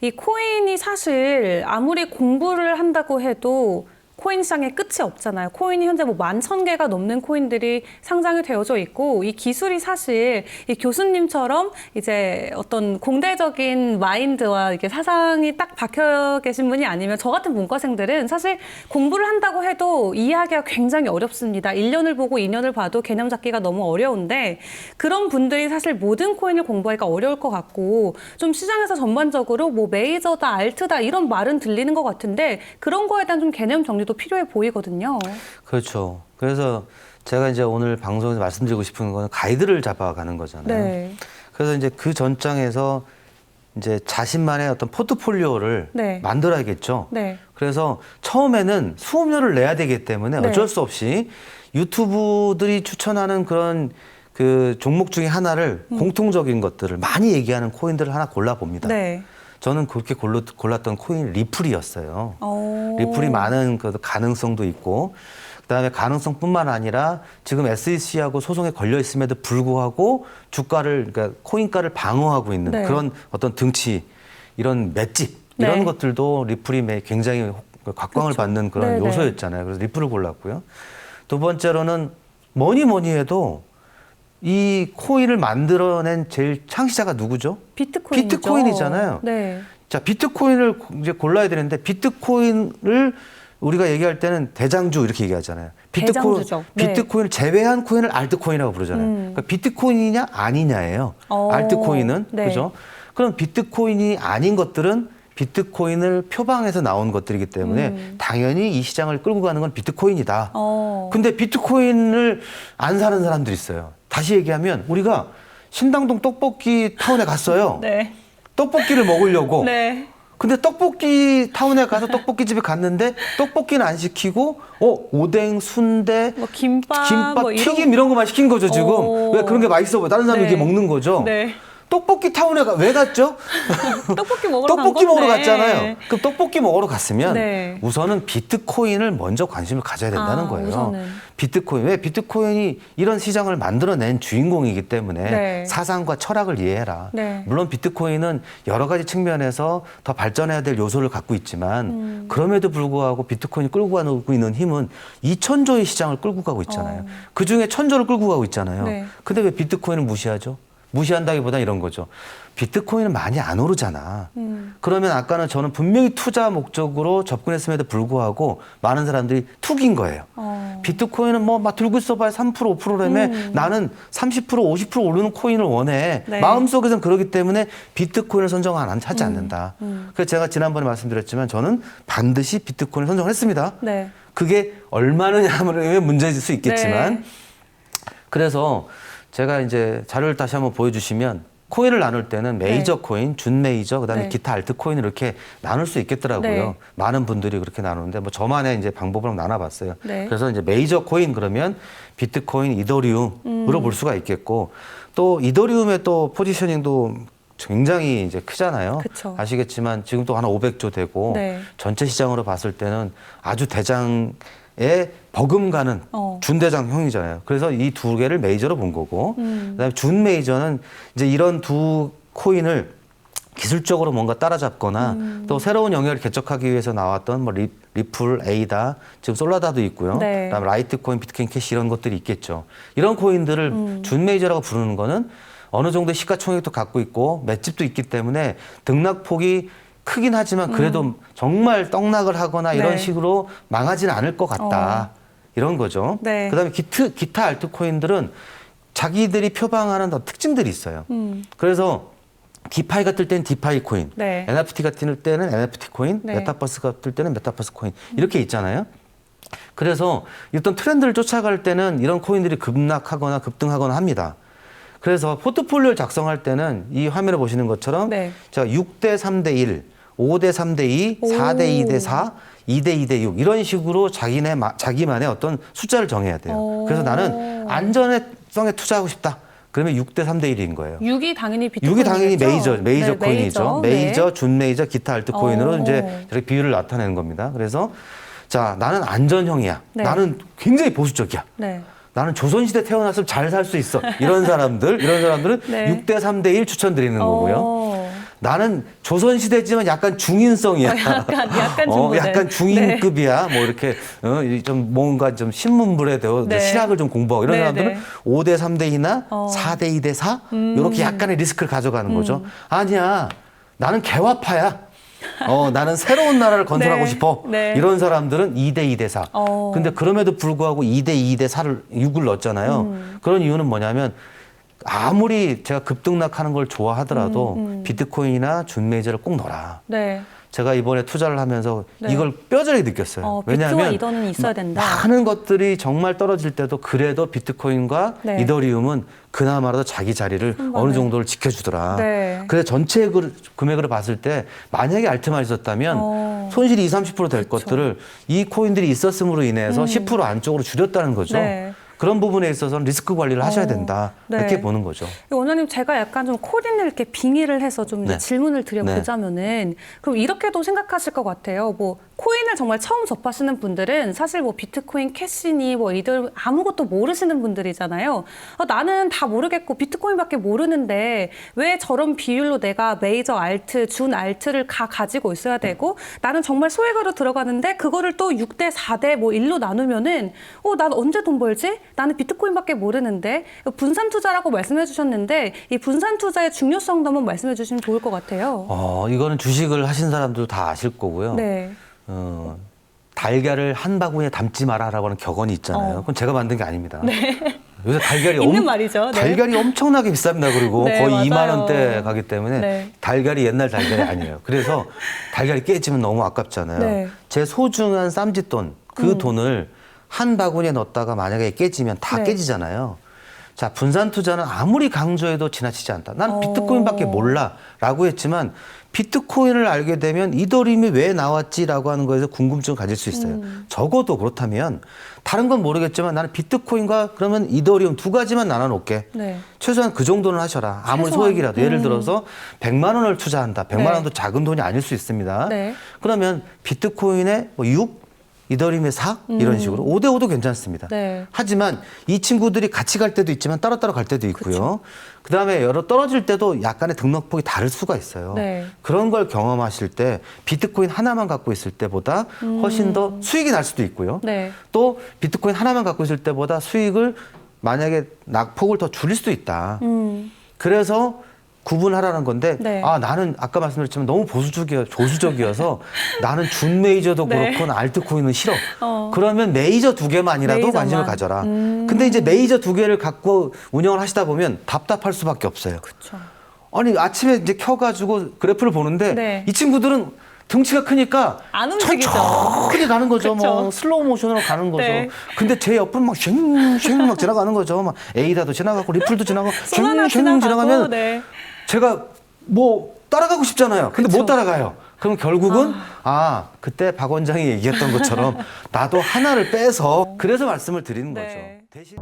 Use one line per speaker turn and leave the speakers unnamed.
이 코인이 사실 아무리 공부를 한다고 해도 코인 시장에 끝이 없잖아요. 코인이 현재 뭐 11,000개가 넘는 코인들이 상장이 되어져 있고, 이 기술이 사실 이 교수님처럼 이제 어떤 공대적인 마인드와 이게 사상이 딱 박혀 계신 분이 아니면 저 같은 문과생들은 사실 공부를 한다고 해도 이해하기가 굉장히 어렵습니다. 1년을 보고 2년을 봐도 개념 잡기가 너무 어려운데, 그런 분들이 사실 모든 코인을 공부하기가 어려울 것 같고, 좀 시장에서 전반적으로 뭐 메이저다, 알트다 이런 말은 들리는 것 같은데, 그런 거에 대한 좀 개념 정리도 필요해 보이거든요.
그렇죠. 그래서 제가 이제 오늘 방송에서 말씀드리고 싶은 거는 가이드를 잡아가는 거잖아요.
네.
그래서 이제 그 전장에서 이제 자신만의 어떤 포트폴리오를
네.
만들어야겠죠.
네.
그래서 처음에는 수업료를 내야 되기 때문에
네.
어쩔 수 없이 유튜브들이 추천하는 그런 그 종목 중에 하나를 공통적인 것들을 많이 얘기하는 코인들을 하나 골라봅니다.
네.
저는 그렇게 골랐던 코인 리플이었어요.
오.
리플이 많은 그 가능성도 있고, 그다음에 가능성뿐만 아니라 지금 SEC하고 소송에 걸려 있음에도 불구하고 주가를, 그러니까 코인가를 방어하고 있는
네.
그런 어떤 등치, 이런 맷집 이런
네.
것들도 리플이 굉장히 각광을
그렇죠.
받는 그런
네네.
요소였잖아요. 그래서 리플을 골랐고요. 두 번째로는 뭐니 해도 이 코인을 만들어낸 제일 창시자가 누구죠?
비트코인이죠.
비트코인이잖아요.
네.
자, 비트코인을 이제 골라야 되는데, 비트코인을 우리가 얘기할 때는 대장주 이렇게 얘기하잖아요.
대장주죠. 네.
비트코인을 제외한 코인을 알트코인이라고 부르잖아요. 그러니까 비트코인이냐 아니냐예요. 알트코인은.
네.
그죠? 그럼 비트코인이 아닌 것들은 비트코인을 표방해서 나온 것들이기 때문에 당연히 이 시장을 끌고 가는 건 비트코인이다. 근데 비트코인을 안 사는 사람들이 있어요. 다시 얘기하면 우리가 신당동 떡볶이 타운에 갔어요.
네.
떡볶이를 먹으려고.
네.
근데 떡볶이 타운에 가서 떡볶이 집에 갔는데 떡볶이는 안 시키고 오뎅, 순대,
뭐 김밥, 뭐
튀김 이런 거만 시킨 거죠, 지금.
오.
왜 그런 게 맛있어 보여. 다른 사람이
네.
이게 먹는 거죠.
네.
떡볶이 타운에 왜 갔죠?
떡볶이 먹으러
떡볶이
간
먹으러
건데.
갔잖아요. 그럼 떡볶이 먹으러 갔으면
네.
우선은 비트코인을 먼저 관심을 가져야 된다는 거예요.
우선은.
비트코인. 왜 비트코인이 이런 시장을 만들어낸 주인공이기 때문에
네.
사상과 철학을 이해해라.
네.
물론 비트코인은 여러 가지 측면에서 더 발전해야 될 요소를 갖고 있지만 그럼에도 불구하고 비트코인이 끌고 가고 있는 힘은 2,000조의 시장을 끌고 가고 있잖아요. 그중에 1,000조를 끌고 가고 있잖아요.
네.
근데 왜 비트코인을 무시하죠? 무시한다기보다 이런 거죠. 비트코인은 많이 안 오르잖아. 그러면 아까는 저는 분명히 투자 목적으로 접근했음에도 불구하고 많은 사람들이 툭인 거예요. 비트코인은 뭐 막 들고 있어봐야 3% 5%라며 나는 30% 50% 오르는 코인을 원해.
네.
마음속에서는 그러기 때문에 비트코인을 하지 않는다. 그래서 제가 지난번에 말씀드렸지만 저는 반드시 비트코인을 선정을 했습니다.
네.
그게 얼마느냐면 문제일 수 있겠지만
네.
그래서 제가 이제 자료를 다시 한번 보여주시면 코인을 나눌 때는 메이저
네.
코인, 준 메이저, 그다음에
네.
기타 알트 코인을 이렇게 나눌 수 있겠더라고요.
네.
많은 분들이 그렇게 나누는데 뭐 저만의 이제 방법을 나눠봤어요.
네.
그래서 이제 메이저 코인 그러면 비트코인, 이더리움으로 볼 수가 있겠고 또 이더리움의 또 포지셔닝도 굉장히 이제 크잖아요.
그쵸.
아시겠지만 지금 또 한 500조 되고
네.
전체 시장으로 봤을 때는 아주 대장에 버금가는 준대장형이잖아요. 그래서 이 두 개를 메이저로 본 거고, 그다음에 준 메이저는 이제 이런 두 코인을 기술적으로 뭔가 따라잡거나 또 새로운 영역을 개척하기 위해서 나왔던 뭐 리플, 에이다, 지금 솔라다도 있고요.
네.
그다음에 라이트코인, 비트코인 캐시 이런 것들이 있겠죠. 이런 코인들을 준 메이저라고 부르는 거는 어느 정도의 시가총액도 갖고 있고 맷집도 있기 때문에 등락폭이 크긴 하지만 그래도 정말 떡락을 하거나 이런
네.
식으로 망하지는 않을 것 같다. 이런 거죠.
네.
그다음에 기타 알트코인들은 자기들이 표방하는 특징들이 있어요. 그래서 디파이가 뜰 때는 디파이 코인,
네.
NFT가 뜰 때는 NFT 코인,
네.
메타버스가 뜰 때는 메타버스 코인 이렇게 있잖아요. 그래서 어떤 트렌드를 쫓아갈 때는 이런 코인들이 급락하거나 급등하거나 합니다. 그래서 포트폴리오를 작성할 때는 이 화면에 보시는 것처럼
네.
제가 6대 3대 1, 5대 3대 2, 4대 2대 4, 2대 2대 6 이런 식으로 자기만의 어떤 숫자를 정해야 돼요. 그래서 나는 안전성에 투자하고 싶다. 그러면 6대 3대 1인 거예요.
6이 당연히 비트코인이죠.
6이 당연히 메이저
네,
코인이죠. 메이저,
네.
준 메이저, 기타 알트 코인으로 이제 저렇게 비율을 나타내는 겁니다. 그래서 자, 나는 안전형이야.
네.
나는 굉장히 보수적이야.
네.
나는 조선시대 태어났으면 잘 살 수 있어. 이런 사람들은
네.
6대 3대 1 추천드리는 거고요. 나는 조선시대지만 약간 중인성이야.
약간 중고대.
약간 중인급이야. 뭐 이렇게 좀 뭔가 좀 신문물에 대해
네.
신학을 좀 공부하고 이런
네,
사람들은
네.
5대 3대 2나 4대 2대 4 이렇게 약간의 리스크를 가져가는 거죠. 아니야. 나는 개화파야. 나는 새로운 나라를 건설하고
네,
싶어.
네.
이런 사람들은 2대 2대 4. 근데 그럼에도 불구하고 2대 2대 4를 6을 넣었잖아요. 그런 이유는 뭐냐면 아무리 제가 급등락하는 걸 좋아하더라도 비트코인이나 준메이저를 꼭 넣어라.
네.
제가 이번에 투자를 하면서
네.
이걸 뼈저리게 느꼈어요.
비트와
왜냐하면
이더는 있어야 된다.
많은 것들이 정말 떨어질 때도 그래도 비트코인과
네.
이더리움은 그나마라도 자기 자리를 어느 정도를 지켜주더라.
네.
그래서 전체 금액으로 봤을 때 만약에 알트만 있었다면 손실이 20, 30%될 것들을 이 코인들이 있었음으로 인해서 10% 안쪽으로 줄였다는 거죠.
네.
그런 부분에 있어서는 리스크 관리를 하셔야 된다.
네.
이렇게 보는 거죠.
원장님, 제가 약간 좀 코인을 이렇게 빙의를 해서 좀 이제
네.
질문을 드려보자면은, 그럼 이렇게도 생각하실 것 같아요. 뭐 코인을 정말 처음 접하시는 분들은 사실 뭐 비트코인, 캐시니, 뭐 이들 아무것도 모르시는 분들이잖아요. 나는 다 모르겠고 비트코인밖에 모르는데 왜 저런 비율로 내가 메이저 알트, 준 알트를 가지고 있어야 되고, 나는 정말 소액으로 들어가는데 그거를 또 6대 4대 뭐 1로 나누면은 난 언제 돈 벌지? 나는 비트코인밖에 모르는데. 분산 투자라고 말씀해 주셨는데 이 분산 투자의 중요성도 한번 말씀해 주시면 좋을 것 같아요.
이거는 주식을 하신 사람들 다 아실 거고요.
네.
달걀을 한 바구니에 담지 마라라고 하는 격언이 있잖아요. 그건 제가 만든 게 아닙니다. 요새 달걀이
있는 말이죠. 네.
달걀이 엄청나게 비쌉니다. 그리고
네,
거의
맞아요.
2만 원대 가기 때문에
네.
달걀이 옛날 달걀이 아니에요. 그래서 달걀이 깨지면 너무 아깝잖아요.
네.
제 소중한 쌈짓돈, 그 돈을 한 바구니에 넣었다가 만약에 깨지면 다
네.
깨지잖아요. 자, 분산 투자는 아무리 강조해도 지나치지 않다. 난 비트코인밖에 몰라라고 했지만 비트코인을 알게 되면 이더리움이 왜 나왔지라고 하는 거에서 궁금증을 가질 수 있어요. 적어도 그렇다면 다른 건 모르겠지만 나는 비트코인과 그러면 이더리움 두 가지만 나눠놓게.
네.
최소한 그 정도는 하셔라. 아무리
최소한.
소액이라도. 예를 들어서 100만 원을 투자한다. 100만
네.
원도 작은 돈이 아닐 수 있습니다.
네.
그러면 비트코인의 6, 이더리움의 4 이런 식으로 5대 5도 괜찮습니다.
네.
하지만 이 친구들이 같이 갈 때도 있지만 따로따로 갈 때도 있고요. 그다음에 여러 떨어질 때도 약간의 등록폭이 다를 수가 있어요.
네.
그런 걸 경험하실 때 비트코인 하나만 갖고 있을 때보다 훨씬 더 수익이 날 수도 있고요.
네.
또 비트코인 하나만 갖고 있을 때보다 수익을 만약에 낙폭을 더 줄일 수도 있다. 그래서 구분하라는 건데
네.
나는 아까 말씀드렸지만 너무 조수적이어서 나는 준 메이저도
네.
그렇고 알트코인은 싫어. 그러면 메이저 두 개만이라도
메이저만.
관심을 가져라. 근데 이제 메이저 두 개를 갖고 운영을 하시다 보면 답답할 수밖에 없어요.
그렇죠.
아니 아침에 이제 켜가지고 그래프를 보는데
네.
이 친구들은 등치가 크니까
안 움직이죠.
천천히 가는 거죠.
그쵸.
뭐 슬로우 모션으로 가는 거죠.
네.
근데 제 옆을 막 쉥쉥 막 지나가는 거죠. 막 에이다도 지나가고 리플도 지나가고
소나나
쉥쉥 지나가면
네.
제가 뭐 따라가고 싶잖아요. 근데
그쵸.
못 따라가요. 그럼 결국은 그때 박 원장이 얘기했던 것처럼 나도 하나를 빼서 그래서 말씀을 드리는
네.
거죠. 대신